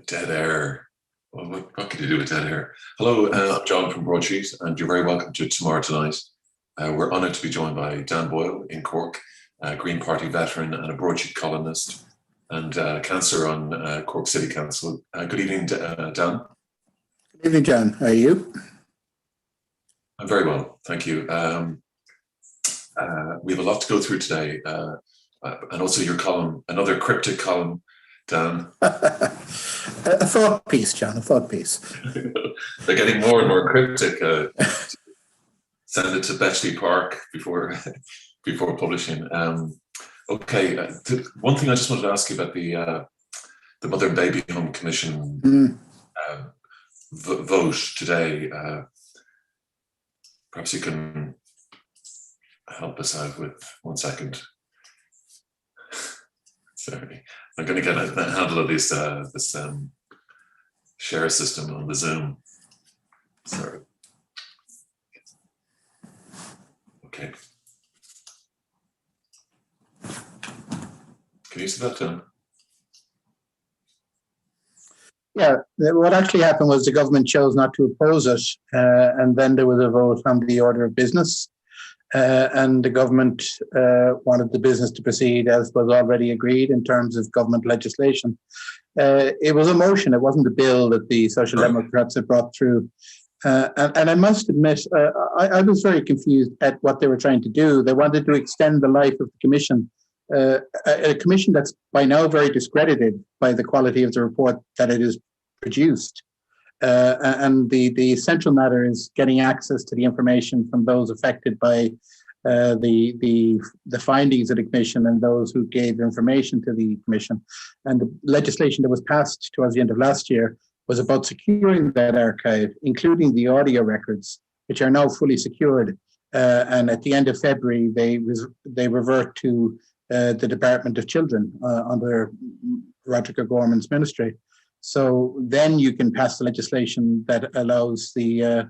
Dead air. Well, what can you do with dead air? Hello, I'm John from Broadsheet, and you're very welcome to Tomorrow Tonight. We're honoured to be joined by Dan Boyle in Cork, a Green Party veteran and a Broadsheet columnist, and councillor on Cork City Council. Good evening, Dan. Good evening, John. How are you? I'm very well, thank you. We have a lot to go through today, and also your column, another cryptic column, Dan. A thought piece, John, a thought piece. They're getting more and more cryptic. Send it to Bletchley Park before publishing. Okay, one thing I just wanted to ask you about the Mother and Baby Home Commission vote today. Perhaps you can help us out with 1 second. Sorry, I'm going to get a handle of this share system on the Zoom. Sorry. Okay. Can you see that, Tim? Yeah, what actually happened was the government chose not to oppose it, and then there was a vote on the order of business. And the government wanted the business to proceed as was already agreed in terms of government legislation. It was a motion, it wasn't a bill that the Social Democrats had brought through. And I must admit, I was very confused at what they were trying to do. They wanted to extend the life of the commission, a commission that's by now very discredited by the quality of the report that it has produced. And the central matter is getting access to the information from those affected by the findings of the commission and those who gave information to the commission. And the legislation that was passed towards the end of last year was about securing that archive, including the audio records, which are now fully secured. And at the end of February, they revert to the Department of Children under Roderick O'Gorman's ministry. So then you can pass the legislation that allows the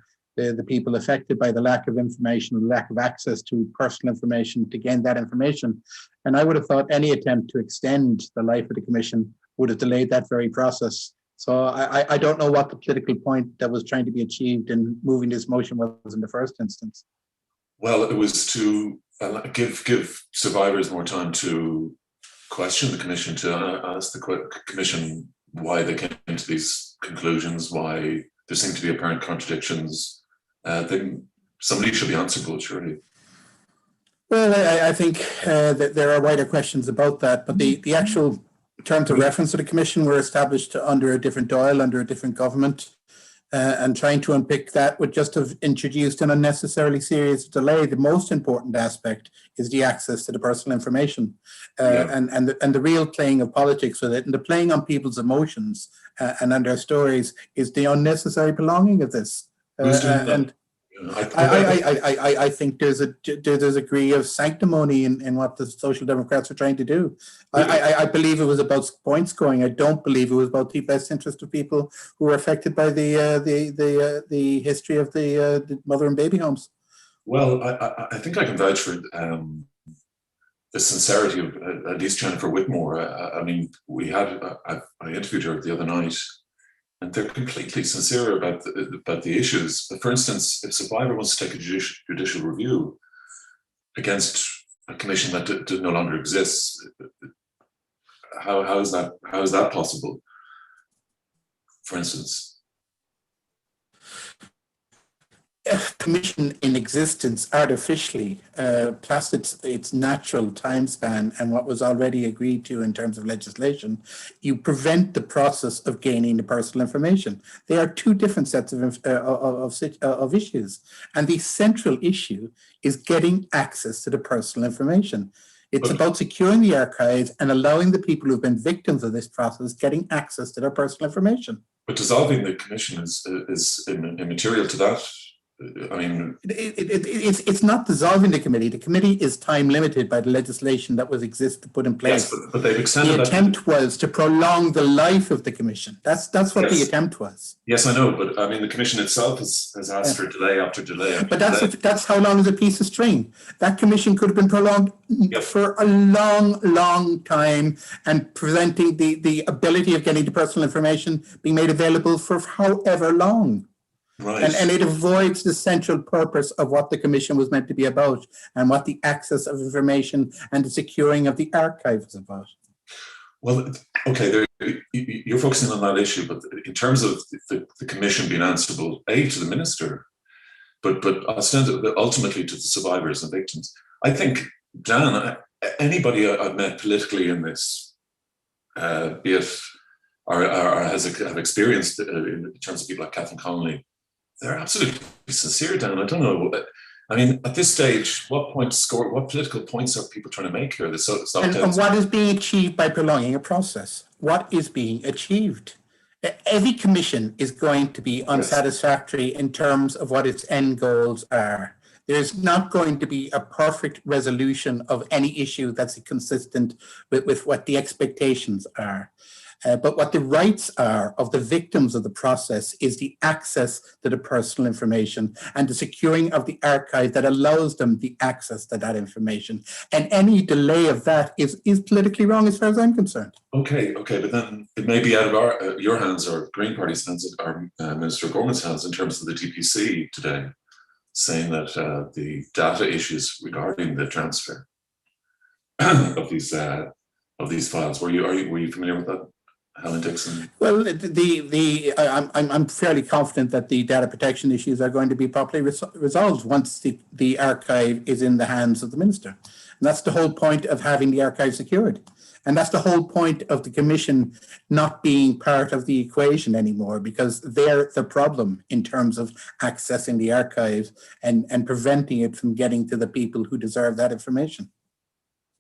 people affected by the lack of information, lack of access to personal information to gain that information. And I would have thought any attempt to extend the life of the commission would have delayed that very process. So I don't know what the political point that was trying to be achieved in moving this motion was in the first instance. Well, it was to give survivors more time to question the commission, to ask the commission why they came to these conclusions, why there seem to be apparent contradictions. Then somebody should be answerable, surely. Well, I think that there are wider questions about that, but the actual terms of reference of the commission were established under a different Boyle, under a different government, and trying to unpick that would just have introduced an unnecessarily serious delay. The most important aspect is the access to the personal information, and the real playing of politics with it, and the playing on people's emotions and on their stories is the unnecessary prolonging of this. I think there's a degree of sanctimony in what the Social Democrats are trying to do. I believe it was about point scoring. I don't believe it was about the best interest of people who were affected by the history of the mother and baby homes. Well, I think I can vouch for the sincerity of at least Jennifer Whitmore. I mean, I interviewed her the other night, and they're completely sincere about the issues. But for instance, if Survivor wants to take a judicial review against a commission that no longer exists, how is that possible? For instance, a commission in existence artificially, past its natural time span and what was already agreed to in terms of legislation, you prevent the process of gaining the personal information. They are two different sets of issues, and the central issue is getting access to the personal information. It's about securing the archives and allowing the people who've been victims of this process getting access to their personal information. But dissolving the commission is immaterial to that I mean, it's not dissolving the committee. The committee is time limited by the legislation that was put in place. yes, but they've extended the that. attempt was to prolong the life of the commission. That's what the attempt was. Yes, I know, but I mean, the commission itself has asked for delay after delay after but delay. That's how long is a piece of string. That commission could have been prolonged for a long time, and presenting the ability of getting the personal information being made available for however long. Right. And it avoids the central purpose of what the commission was meant to be about, and what the access of information and the securing of the archive is about. Well, okay, you're focusing on that issue, but in terms of the commission being answerable, A, to the minister, but ultimately to the survivors and victims. I think, Dan, anybody I've met politically in this, be it or have experienced in terms of people like Kathleen Connolly, they're absolutely sincere, Dan. I don't know. I mean, at this stage, what political points are people trying to make here? And what is being achieved by prolonging a process? What is being achieved? Every commission is going to be unsatisfactory in terms of what its end goals are. There's not going to be a perfect resolution of any issue that's consistent with what the expectations are. But what the rights are of the victims of the process is the access to the personal information and the securing of the archive that allows them the access to that information. And any delay of that is politically wrong as far as I'm concerned. Okay, but then it may be out of your hands or Green Party's hands, or Minister Gorman's hands in terms of the DPC today, saying that the data issues regarding the transfer of these files. Were you familiar with that, Helen Dixon? Well, I'm fairly confident that the data protection issues are going to be properly resolved once the archive is in the hands of the minister. And that's the whole point of having the archive secured. And that's the whole point of the commission not being part of the equation anymore, because they're the problem in terms of accessing the archives and preventing it from getting to the people who deserve that information.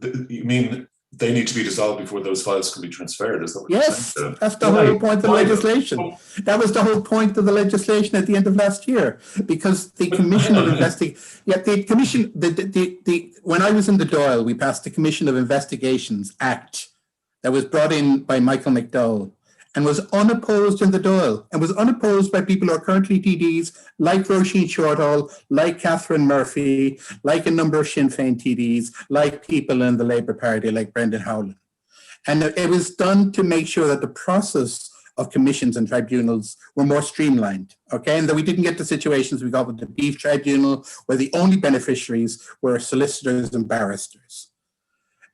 You mean they need to be dissolved before those files can be transferred? Is that what yes, you're saying? That's the whole point of the legislation. That was the whole point of the legislation at the end of last year, because the Commission of Investigation, the Commission, when I was in the Boyle, we passed the Commission of Investigations Act that was brought in by Michael McDowell and was unopposed in the Boyle, and was unopposed by people who are currently TDs like Roisin Shortall, like Catherine Murphy, like a number of Sinn Féin TDs, like people in the Labour Party like Brendan Howlin. And it was done to make sure that the process of commissions and tribunals were more streamlined, okay? And that we didn't get the situations we got with the Beef Tribunal, where the only beneficiaries were solicitors and barristers.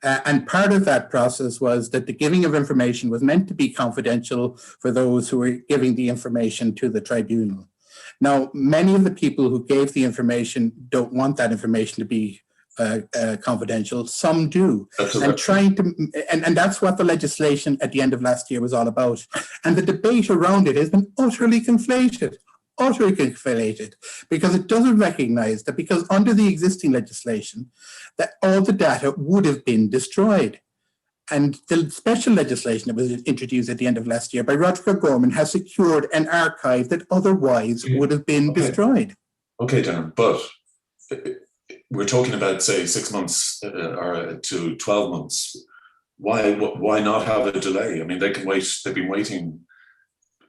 And part of that process was that the giving of information was meant to be confidential for those who were giving the information to the tribunal. Now, many of the people who gave the information don't want that information to be confidential. Some do. And that's what the legislation at the end of last year was all about. And the debate around it has been utterly conflated, because it doesn't recognize that, because under the existing legislation, that all the data would have been destroyed. And the special legislation that was introduced at the end of last year by Roderick O'Gorman has secured an archive that otherwise would have been destroyed. Okay, Dan, but we're talking about, say, 6 months or to 12 months. Why not have a delay? I mean, they can wait. They've been waiting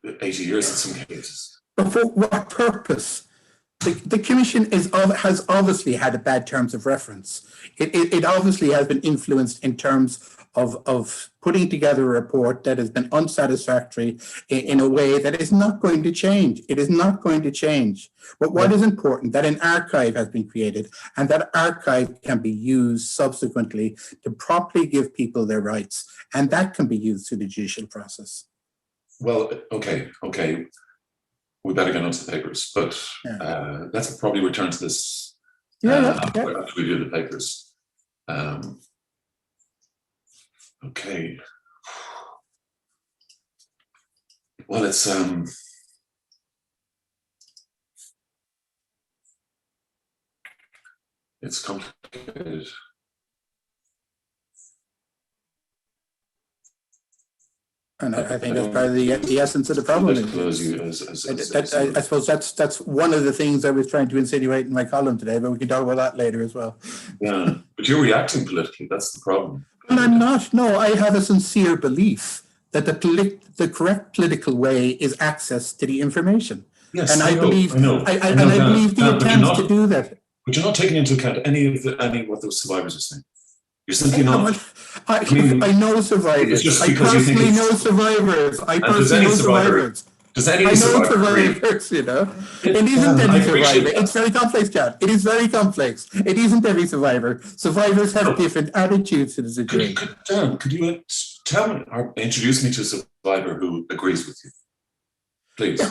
80 years in some cases. But for what purpose? The Commission has obviously had a bad terms of reference. It obviously has been influenced in terms of putting together a report that has been unsatisfactory in a way that is not going to change. It is not going to change. But what is important, that an archive has been created, and that archive can be used subsequently to properly give people their rights. And that can be used through the judicial process. Well, okay. We better get on to the papers, but let's probably return to this after we do the papers. Okay. Well, it's complicated. And I think that's part of the essence of the problem. I suppose that's one of the things I was trying to insinuate in my column today, but we can talk about that later as well. Yeah, but you're reacting politically. That's the problem. Well, I'm not. No, I have a sincere belief that the correct political way is access to the information. Yes, and I believe the attempts to do that. But you're not taking into account any of what those survivors are saying. You're simply not. I know survivors. I personally know survivors. Does any survivor? You know, it isn't every survivor. It's very complex, John. It is very complex. It isn't every survivor. Survivors have different attitudes to the situation. Dan, could you tell me or introduce me to a survivor who agrees with you, please?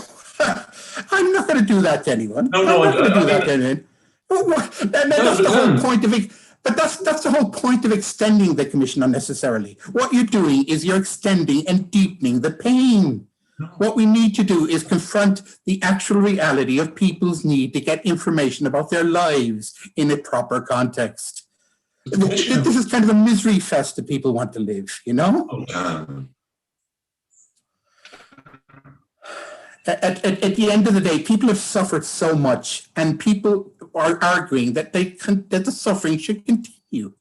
I'm not going to do that to anyone. No, I'm not going to do that to anyone. That's the whole point of it. But that's the whole point of extending the commission unnecessarily. What you're doing is you're extending and deepening the pain. No. What we need to do is confront the actual reality of people's need to get information about their lives in a proper context. This is kind of a misery fest that people want to live, you know? At the end of the day, people have suffered so much, and people are arguing that that the suffering should continue.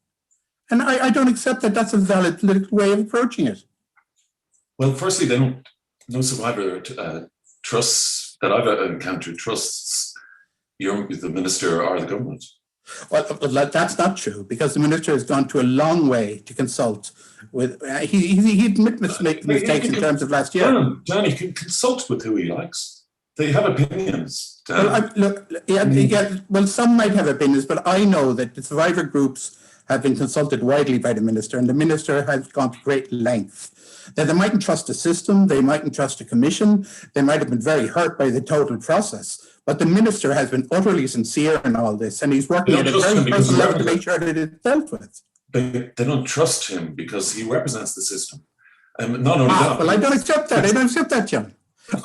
And I don't accept that that's a valid political way of approaching it. Well, firstly, no survivor trusts that I've encountered trusts the minister or the government. Well, that's not true, because the minister has gone to a long way to consult with. He admits making mistakes in terms of last year. Dan, he can consult with who he likes. They have opinions. Dan. Well, some might have opinions, but I know that the survivor groups have been consulted widely by the minister, and the minister has gone to great lengths. That they mightn't trust the system, they mightn't trust the commission, they might have been very hurt by the total process. But the minister has been utterly sincere in all this, and he's working at a very personal level to make sure that it's dealt with. They don't trust him because he represents the system. Not only that. Well, I don't accept that. I don't accept that, John.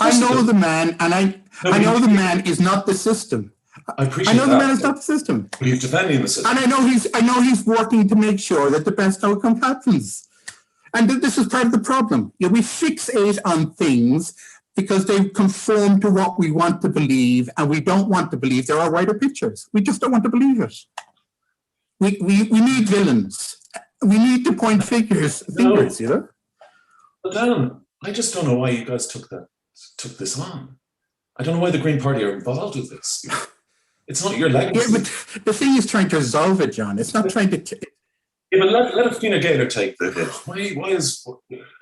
I know the man, and I know the man is not the system. I know the man is not the system. But he's defending the system. And I know he's working to make sure that the best outcome happens. And this is part of the problem. We fixate on things because they conform to what we want to believe, and we don't want to believe there are wider pictures. We just don't want to believe it. We need villains. We need to point fingers, you know? But then, I just don't know why you guys took this on. I don't know why the Green Party are involved with this. It's not your legacy. Yeah, but the thing is trying to resolve it, John. It's not trying to... Yeah, but let Fine Gael take the hit. Why is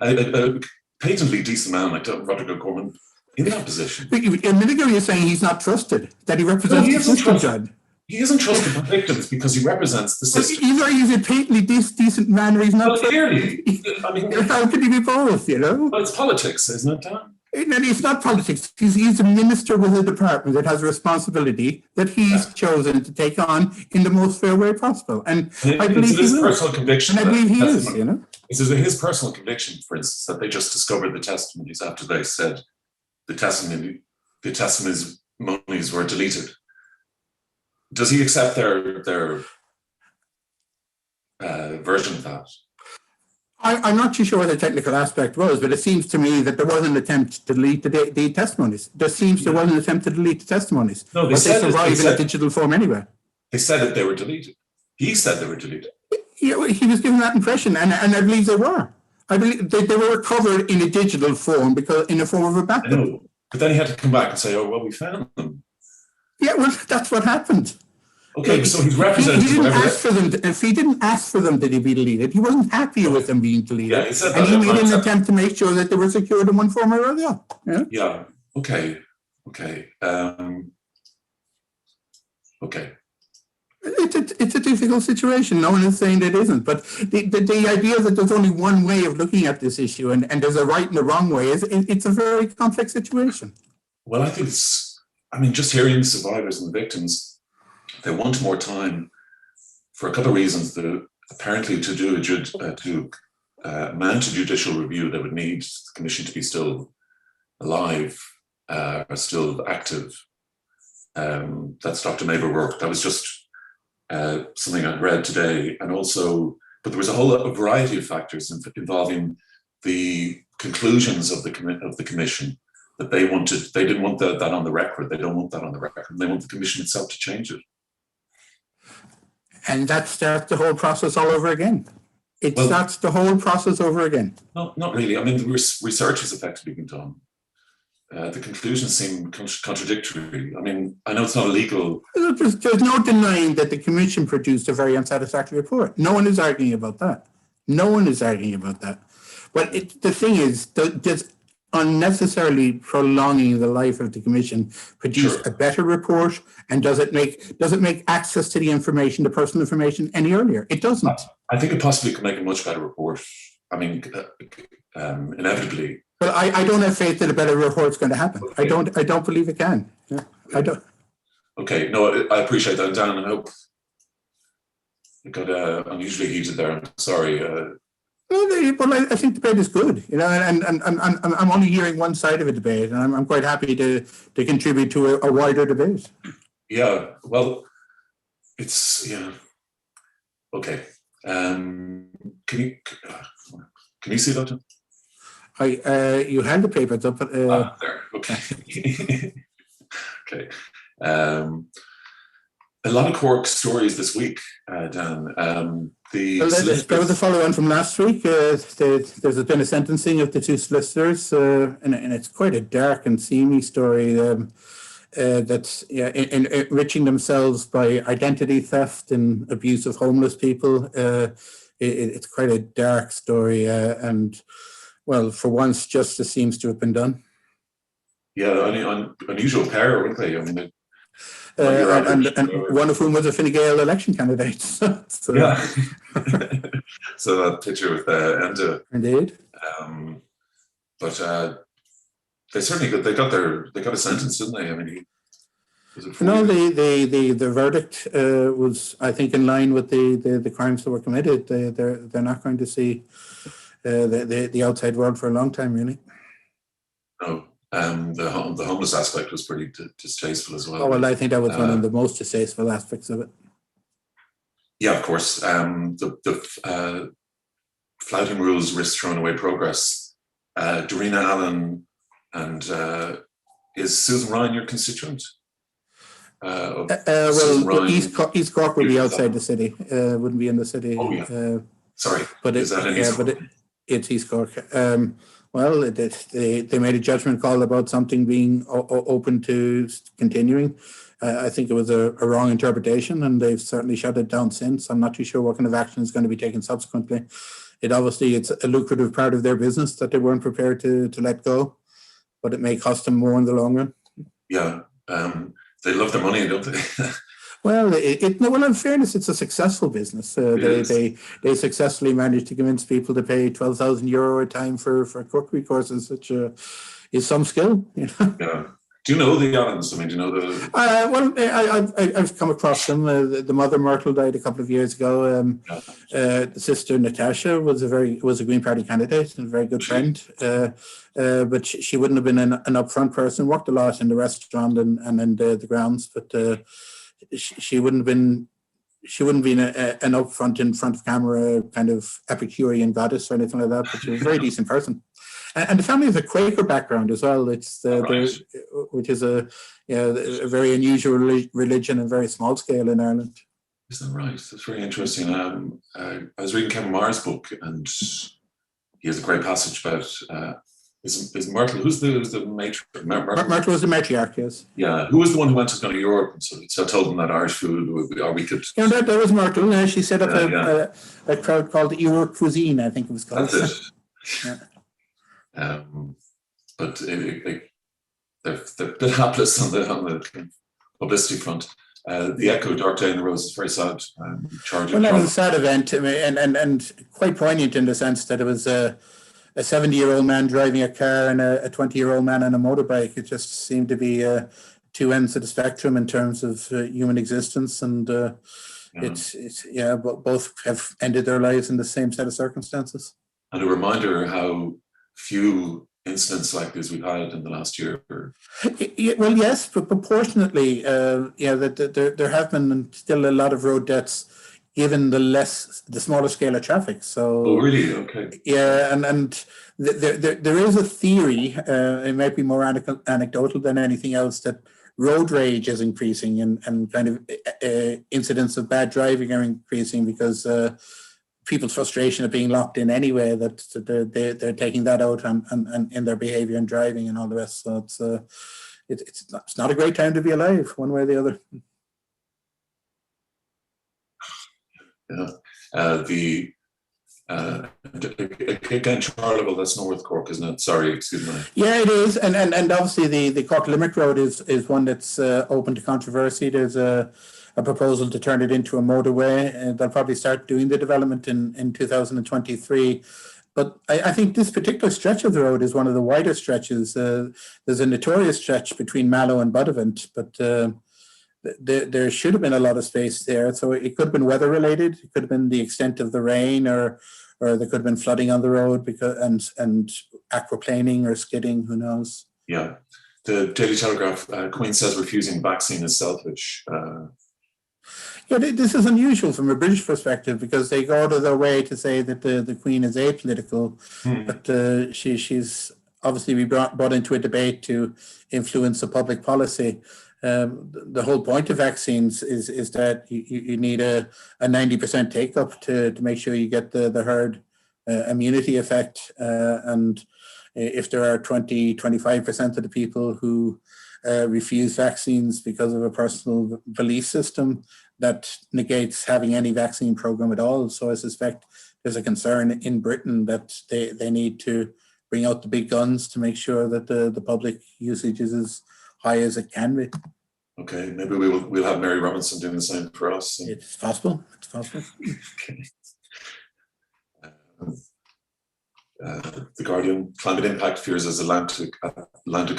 a patently decent man like Roderick O'Gorman in that position? A minute ago you're saying he's not trusted, that he represents the system, John. He isn't trusted by victims because he represents the system. Either he's a patently decent man or he's not. Well, clearly. I mean, how could he be both, you know? Well, it's politics, isn't it, Dan? It's not politics. He's a minister with a department that has a responsibility that he's chosen to take on in the most fair way possible. And I believe his personal conviction. And I believe he is, you know. Is it his personal conviction, for instance, that they just discovered the testimonies after they said the testimonies were deleted? Does he accept their version of that? I'm not too sure what the technical aspect was, but it seems to me that there was an attempt to delete the testimonies. There was an attempt to delete the testimonies. No, but they survive in a digital form anyway. They said that they were deleted. He said they were deleted. Yeah, he was given that impression, and I believe they were. I believe they were recovered in a digital form because in the form of a backup. No, but then he had to come back and say, "Oh, well, we found them." Yeah, well, that's what happened. Okay, so he's representing. He didn't ask for them. If he didn't ask for them, did he be deleted? He wasn't happy with them being deleted. Yeah, he said that. And he made an attempt to make sure that they were secured in one form or other. Yeah. Yeah. Okay. It's a difficult situation. No one is saying that it isn't. But the idea that there's only one way of looking at this issue and there's a right and a wrong way it's a very complex situation. Well, I think just hearing survivors and victims. They want more time for a couple of reasons. Apparently, to mount a judicial review, they would need the commission to be still alive, or still active. That's Dr. Maeve O'Rourke. That was just something I read today, and also, but there was a variety of factors involving the conclusions of the commission that they didn't want that on the record. They don't want that on the record. They want the commission itself to change it. And that starts the whole process all over again. It starts the whole process over again. No, not really. I mean, the research has effectively been done. The conclusions seem contradictory. I mean, I know it's not illegal. There's no denying that the commission produced a very unsatisfactory report. No one is arguing about that. No one is arguing about that. But the thing is, does unnecessarily prolonging the life of the commission produce a better report? And does it make access to the information, the personal information, any earlier? It doesn't. I think it possibly could make a much better report. I mean, inevitably. Well, I don't have faith that a better report is going to happen. Okay. I don't believe it can. Yeah, I don't. Okay, no, I appreciate that, Dan. I hope it got unusually heated there. I'm sorry. Well, I think the debate is good, you know, and I'm only hearing one side of a debate, and I'm quite happy to contribute to a wider debate. Yeah, well, it's okay. Can you see that? You had the papers up. There. Okay. Okay. A lot of Cork stories this week, Dan. There was a follow-on from last week. There's been a sentencing of the two solicitors, and it's quite a dark and seamy story. That's enriching themselves by identity theft and abuse of homeless people. It's quite a dark story, and well, for once, justice seems to have been done. Yeah, unusual pair, weren't they? I mean. And one of whom was a Fine Gael election candidate. So. Yeah. So that picture with Enda. Indeed. But they certainly got a sentence, didn't they? I mean, the verdict was, I think, in line with the crimes that were committed. They're not going to see the outside world for a long time, really. No. The homeless aspect was pretty distasteful as well. Oh, well, I think that was one of the most distasteful aspects of it. Yeah, of course. The flouting rules risk throwing away progress. Dorina Allen and is Susan Ryan your constituent? Well, East Cork will be outside the city. Wouldn't be in the city. Oh yeah. Sorry, but is that in East Cork? It's East Cork. Well, they made a judgment call about something being open to continuing. I think it was a wrong interpretation, and they've certainly shut it down since. I'm not too sure what kind of action is going to be taken subsequently. It's a lucrative part of their business that they weren't prepared to let go, but it may cost them more in the long run. Yeah, they love their money, don't they? Well, in fairness, it's a successful business. They successfully managed to convince people to pay €12,000 a time for cookery courses, which is some skill. You know? Yeah. Do you know the Allens? I mean, do you know the? Well, I've come across them. The mother Myrtle died a couple of years ago. The sister Natasha was a Green Party candidate and a very good friend. But she wouldn't have been an upfront person. Worked a lot in the restaurant and in the grounds, but. She wouldn't have been an upfront in front of camera kind of Epicurean goddess or anything like that, but she was a very decent person. And the family has a Quaker background as well. It's which is a very unusual religion and very small scale in Ireland. Is that right? That's very interesting. I was reading Kevin Marr's book, and he has a great passage about. Is Myrtle, who's the matriarch? Myrtle was the matriarch, yes. Yeah, who was the one who went to go to Europe and so told them that Irish food, or we could... Yeah, that was Myrtle. She set up a crowd called the Euro Cuisine, I think it was called. That's it. Yeah. But they're a bit hapless on the publicity front. The Echo, Dark Day in the Rose is very sad. Well, that was a sad event, and quite poignant in the sense that it was... a 70-year-old man driving a car and a 20-year-old man on a motorbike. It just seemed to be two ends of the spectrum in terms of human existence, and both have ended their lives in the same set of circumstances. And a reminder how few incidents like this we've had in the last year. Well, yes, but proportionately, that there have been still a lot of road deaths given the smaller scale of traffic. So, Oh, really? Okay. yeah, and there is a theory, it might be more anecdotal than anything else, that road rage is increasing and kind of incidents of bad driving are increasing because people's frustration of being locked in anyway, that they're taking that out on in their behaviour and driving and all the rest. So it's not a great time to be alive, one way or the other. Yeah. Again, Charleville, that's North Cork, isn't it? Sorry, excuse me. Yeah, it is, and obviously the Cork Limerick Road is one that's open to controversy. There's a proposal to turn it into a motorway, and they'll probably start doing the development in 2023. But I think this particular stretch of the road is one of the wider stretches. There's a notorious stretch between Mallow and Buttevant, but there should have been a lot of space there. So it could have been weather related. It could have been the extent of the rain, or there could have been flooding on the road and aquaplaning or skidding. Who knows? Yeah. The Daily Telegraph, Queen says refusing vaccine is selfish. Yeah, this is unusual from a British perspective because they go out of their way to say that the Queen is apolitical, but she's obviously been brought into a debate to influence the public policy. The whole point of vaccines is that you need a 90% take up to make sure you get the herd immunity effect. And if there are 25% of the people who refuse vaccines because of a personal belief system, that negates having any vaccine program at all. So I suspect there's a concern in Britain that they need to bring out the big guns to make sure that the public usage is as high as it can be. Okay, maybe we'll have Mary Robinson doing the same for us. It's possible. It's possible. Okay. The Guardian: climate impact fears as Atlantic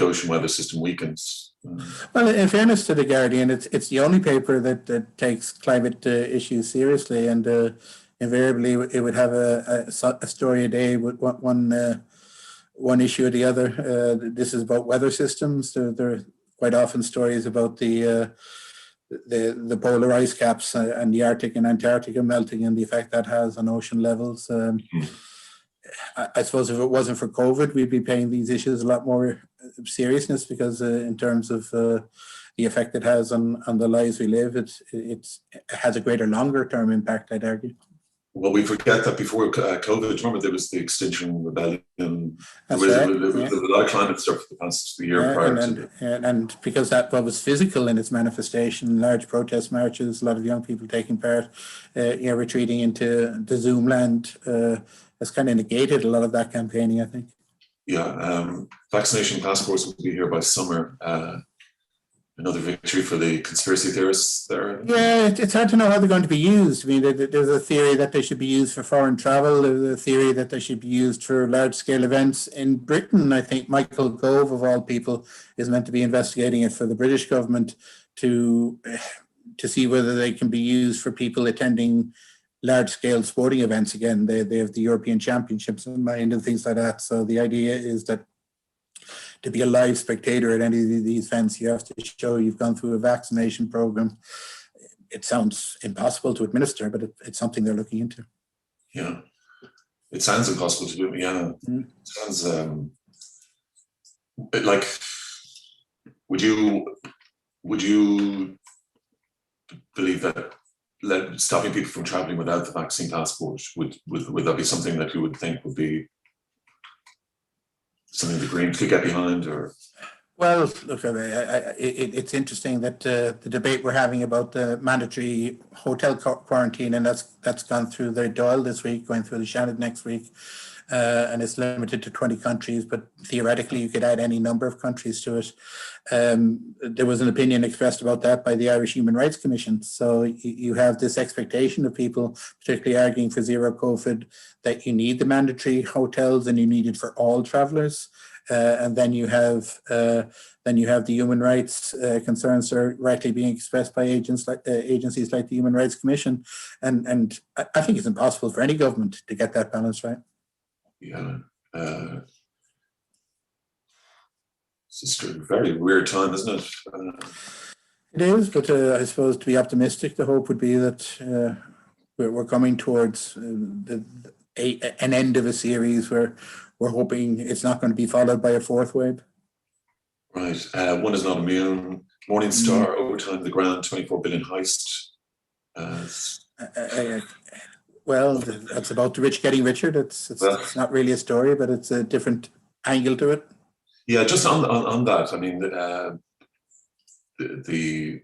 Ocean weather system weakens. Well, in fairness to the Guardian, it's the only paper that takes climate issues seriously, and invariably it would have a story a day with one issue or the other. This is about weather systems. There are quite often stories about the polar ice caps and the Arctic and Antarctica melting and the effect that has on ocean levels. I suppose if it wasn't for COVID, we'd be paying these issues a lot more seriousness because in terms of the effect it has on the lives we live, it has a greater longer term impact, I'd argue. Well, we forget that before COVID, remember there was the Extinction Rebellion. There was a lot of climate stuff for the past year prior and because that was physical in its manifestation, large protest marches, a lot of young people taking part, retreating into the Zoom land, has kind of negated a lot of that campaigning, I think. Yeah, vaccination passports will be here by summer. Another victory for the conspiracy theorists there. Yeah, it's hard to know how they're going to be used. I mean, there's a theory that they should be used for foreign travel. There's a theory that they should be used for large-scale events. In Britain, I think Michael Gove, of all people, is meant to be investigating it for the British government to see whether they can be used for people attending large-scale sporting events again. They have the European Championships in mind and things like that. So the idea is that to be a live spectator at any of these events, you have to show you've gone through a vaccination program. It sounds impossible to administer, but it's something they're looking into. Yeah, it sounds impossible to do. Yeah, It sounds like. Would you believe that stopping people from traveling without the vaccine passport would that be something that you would think would be something the Greens could get behind? Or well, look, it's interesting that the debate we're having about the mandatory hotel quarantine, and that's gone through the Boyle this week, going through the Shannon next week, and it's limited to 20 countries, but theoretically you could add any number of countries to it. There was an opinion expressed about that by the Irish Human Rights Commission. So you have this expectation of people, particularly arguing for zero COVID, that you need the mandatory hotels and you need it for all travellers. And then you have the human rights concerns are rightly being expressed by agencies like the Human Rights Commission, and I think it's impossible for any government to get that balance right. Yeah, it's just a very weird time, isn't it? It is, but I suppose to be optimistic, the hope would be that we're coming towards an end of a series where we're hoping it's not going to be followed by a fourth wave. Right. One is not immune. Morning Star, Overtime, The Grand, 24 billion heist. Well, that's about the rich getting richer. It's not really a story, but it's a different angle to it. Yeah, just on that, I mean, the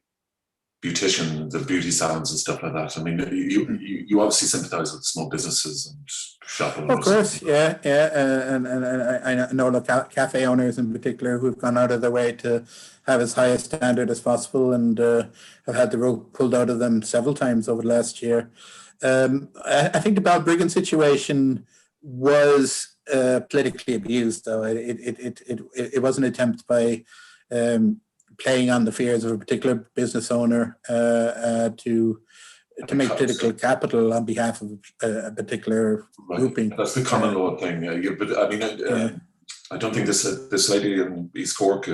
beautician, the beauty salons and stuff like that. I mean, you obviously sympathise with small businesses and shop owners. Of course, yeah, and I know the cafe owners in particular who've gone out of their way to have as high a standard as possible, and have had the rug pulled out of them several times over the last year. I think the Balbriggan situation was politically abused, though. It was an attempt by playing on the fears of a particular business owner to make political capital on behalf of a particular grouping. That's the common law thing. But I mean, I don't think this lady in East Cork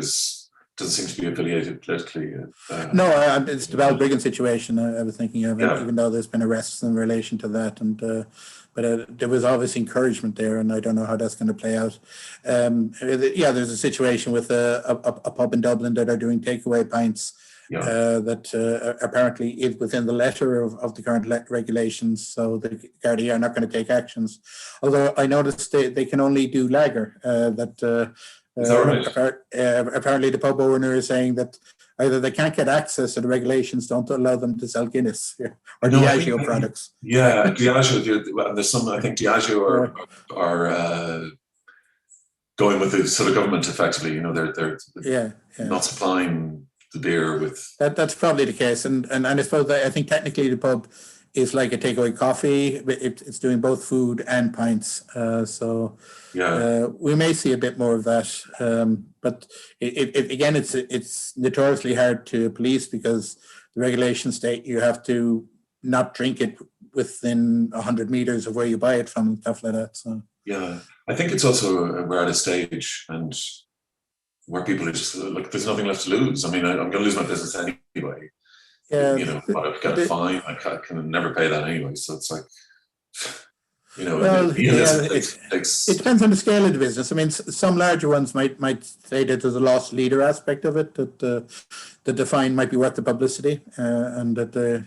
doesn't seem to be affiliated politically. No, it's the Balbriggan situation I was thinking of, even though there's been arrests in relation to that. But there was obvious encouragement there, and I don't know how that's going to play out. There's a situation with a pub in Dublin that are doing takeaway pints that apparently is within the letter of the current regulations, so the Gardaí are not going to take actions. Although I noticed they can only do lager. Is that right? Apparently the pub owner is saying that either they can't get access or the regulations don't allow them to sell Guinness or Diageo products. Yeah, Diageo. There's some. I think Diageo are going with the sort of government effectively. You know, they're not supplying the beer with. That's probably the case, and I suppose I think technically the pub is like a takeaway coffee. It's doing both food and pints. We may see a bit more of that. But again, it's notoriously hard to police because the regulations state you have to not drink it within 100 meters of where you buy it from and stuff like that. So yeah, I think it's also we're at a stage and where people are just like, there's nothing left to lose. I mean, I'm going to lose my business anyway. Yeah, but I've got a fine. I can never pay that anyway. So it's like, it depends on the scale of the business. I mean, some larger ones might say that there's a lost leader aspect of it, that the fine might be worth the publicity, and that they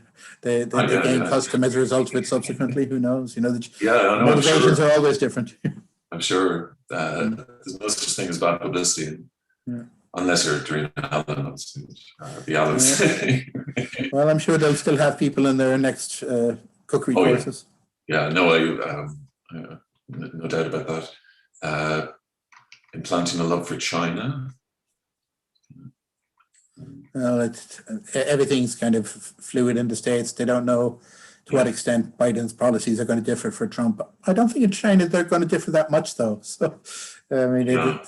gain custom as a result of it subsequently. Who knows? Motivations are always different. I'm sure there's no such thing as bad publicity. Unless you're doing the Allens. Well, I'm sure they'll still have people in their next cookery courses. Yeah, no doubt about that. Implanting a love for China. Well, everything's kind of fluid in the States. They don't know to what extent Biden's policies are going to differ for Trump. I don't think in China they're going to differ that much, though. So, I mean,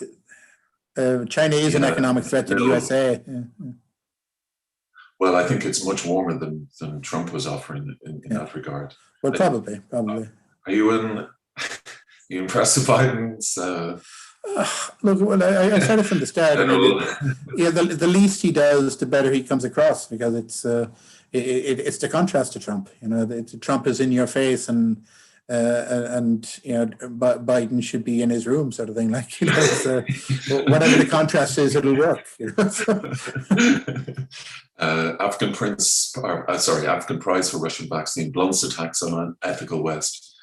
China is an economic threat to the USA. Well, I think it's much warmer than Trump was offering in that regard. Well, probably. Are you impressed with Biden's? Look, well, I said it from the start. The least he does, the better he comes across, because it's the contrast to Trump. Trump is in your face, and Biden should be in his room, sort of thing. Like, whatever the contrast is, it'll work. African prize for Russian vaccine blunts attacks on an ethical West.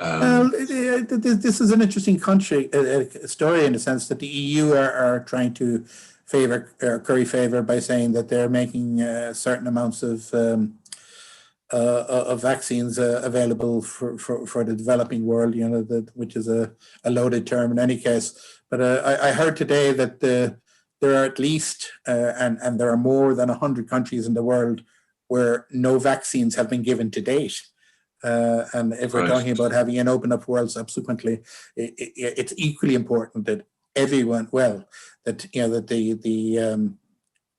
This is an interesting story in the sense that the EU are trying to curry favor by saying that they're making certain amounts of vaccines available for the developing world, which is a loaded term in any case. But I heard today that there are at least, and there are more than 100 countries in the world where no vaccines have been given to date. And if we're talking about having an open up world subsequently, it's equally important that everyone,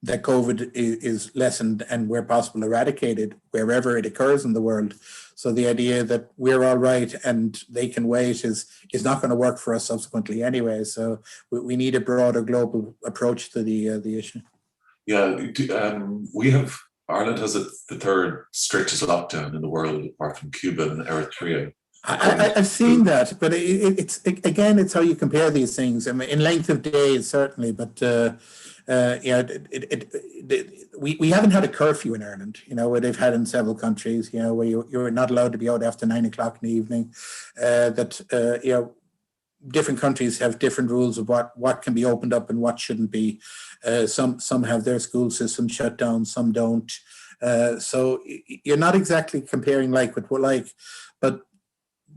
that COVID is lessened and where possible eradicated wherever it occurs in the world. So the idea that we're all right and they can wait is not going to work for us subsequently anyway. So we need a broader global approach to the issue. Yeah, we have Ireland has the third strictest lockdown in the world, apart from Cuba and Eritrea. I've seen that, but again, it's how you compare these things. I mean, in length of days, certainly, but yeah, we haven't had a curfew in Ireland, where they've had in several countries, where you're not allowed to be out after 9 o'clock in the evening. Different countries have different rules of what can be opened up and what shouldn't be. Some have their school system shut down, some don't. So you're not exactly comparing like with like, but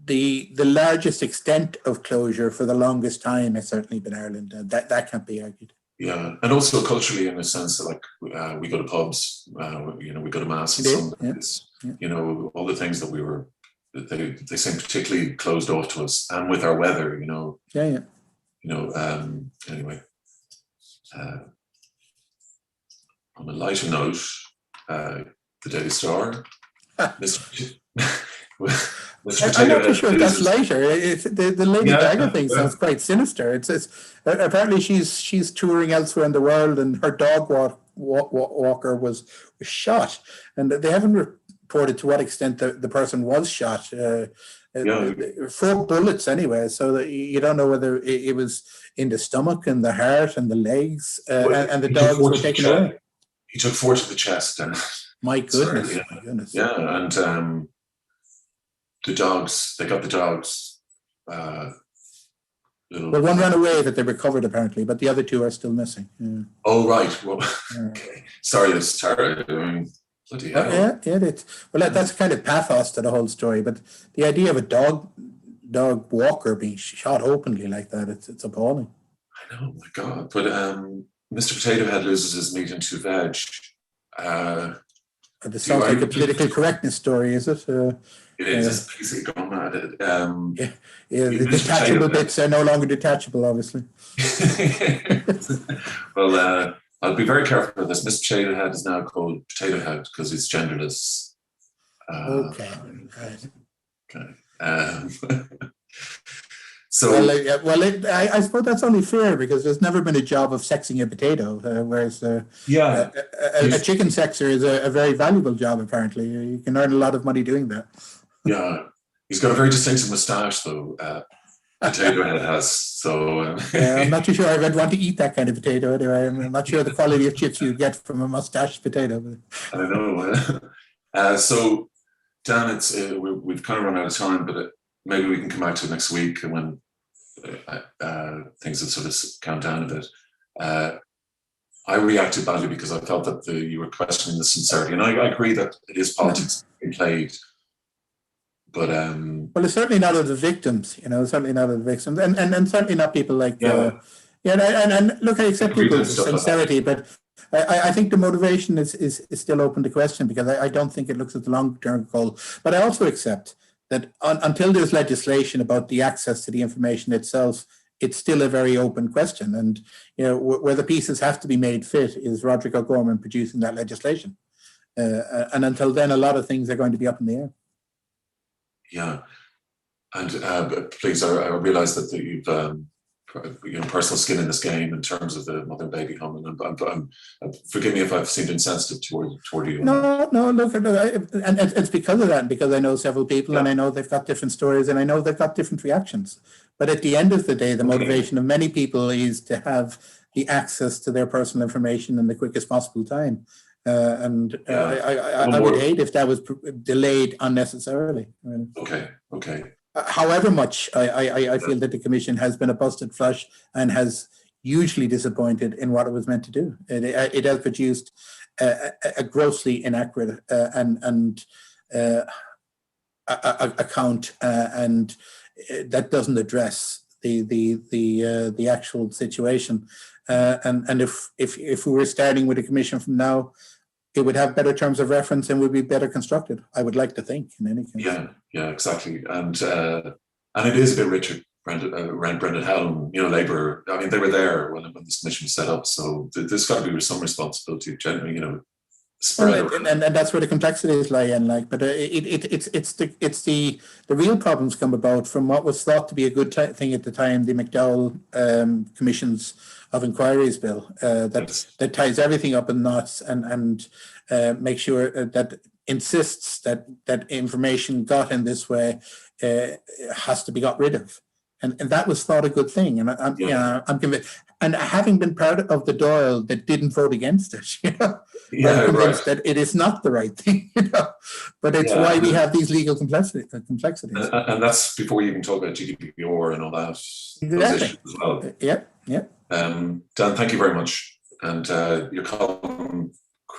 the largest extent of closure for the longest time has certainly been Ireland. That can't be argued. Yeah, and also culturally, in a sense that, like, we go to pubs, we go to mass on Sundays. Yeah. All the things that they seem particularly closed off to us, and with our weather, Yeah. Anyway, on a lighter note, the Daily Star. I'm not too sure if that's lighter. The Lady Gaga thing sounds quite sinister. It's apparently she's touring elsewhere in the world, and her dog walker was shot, and they haven't reported to what extent the person was shot. 4 bullets anyway, so that you don't know whether it was in the stomach and the heart and the legs, and the dogs were taken away. He took 4 to the chest. And my goodness, my goodness. Yeah, and they got the dogs. Well, one ran away that they recovered apparently, but the other 2 are still missing. Yeah. Oh, right. Well, okay. Sorry, that's terrible. I mean, bloody hell. Well, that's kind of pathos to the whole story, but the idea of a dog walker being shot openly like that, it's appalling. I know, my God. But Mr. Potato Head loses his meat and 2 veg. This sounds like a political correctness story, is it? It is. It's basically gone mad. The detachable bits are no longer detachable, obviously. Well, I'll be very careful with this. Mr. Potato Head is now called Potato Head because he's genderless. Okay. Right. Okay. So, I suppose that's only fair because there's never been a job of sexing a potato, whereas a chicken sexer is a very valuable job. Apparently, you can earn a lot of money doing that. Yeah, he's got a very distinctive moustache, though. Potato Head has. So I'm not too sure I'd want to eat that kind of potato. Anyway, I'm not sure the quality of chips you get from a moustache potato. I don't know. So, Dan, we've kind of run out of time, but maybe we can come back to it next week when things have sort of calmed down a bit. I reacted badly because I felt that you were questioning the sincerity, and I agree that it is politics being played. But well, it's certainly not of the victims, certainly not of the victims, and certainly not people like and look, I accept people's sincerity, but I think the motivation is still open to question because I don't think it looks at the long-term goal. But I also accept that until there's legislation about the access to the information itself, it's still a very open question. And where the pieces have to be made fit is Roderick O'Gorman producing that legislation. And until then, a lot of things are going to be up in the air. Yeah, and please, I realise that you've personal skin in this game in terms of the mother and baby home, and forgive me if I've seemed insensitive toward you. No, look, and it's because of that, because I know several people, and I know they've got different stories, and I know they've got different reactions. But at the end of the day, the motivation of many people is to have the access to their personal information in the quickest possible time. I would hate if that was delayed unnecessarily. Okay. However much I feel that the Commission has been a busted flush and has hugely disappointed in what it was meant to do. It has produced a grossly inaccurate account, and that doesn't address the actual situation. And if we were starting with a Commission from now, it would have better terms of reference and would be better constructed. I would like to think, in any case. Yeah, exactly. And it is a bit richer around Brendan Helm, Labour. I mean, they were there when this commission was set up, so there's got to be some responsibility, generally, spread Well, around. and that's where the complexities lie in, like, but it's the real problems come about from what was thought to be a good thing at the time, the McDowell Commissions of Inquiries bill, that ties everything up in knots and makes sure that insists that information got in this way has to be got rid of. And that was thought a good thing, and I'm convinced. And having been part of the Dáil that didn't vote against it, I'm convinced that it is not the right thing. But it's why we have these legal complexities. And that's before you even talk about GDPR and all that. Exactly. Those issues as well. Yeah. Dan, thank you very much. And your column,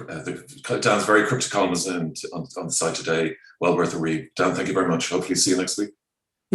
Dan's very cryptic column is on the site today. Well worth a read. Dan, thank you very much. Hopefully see you next week.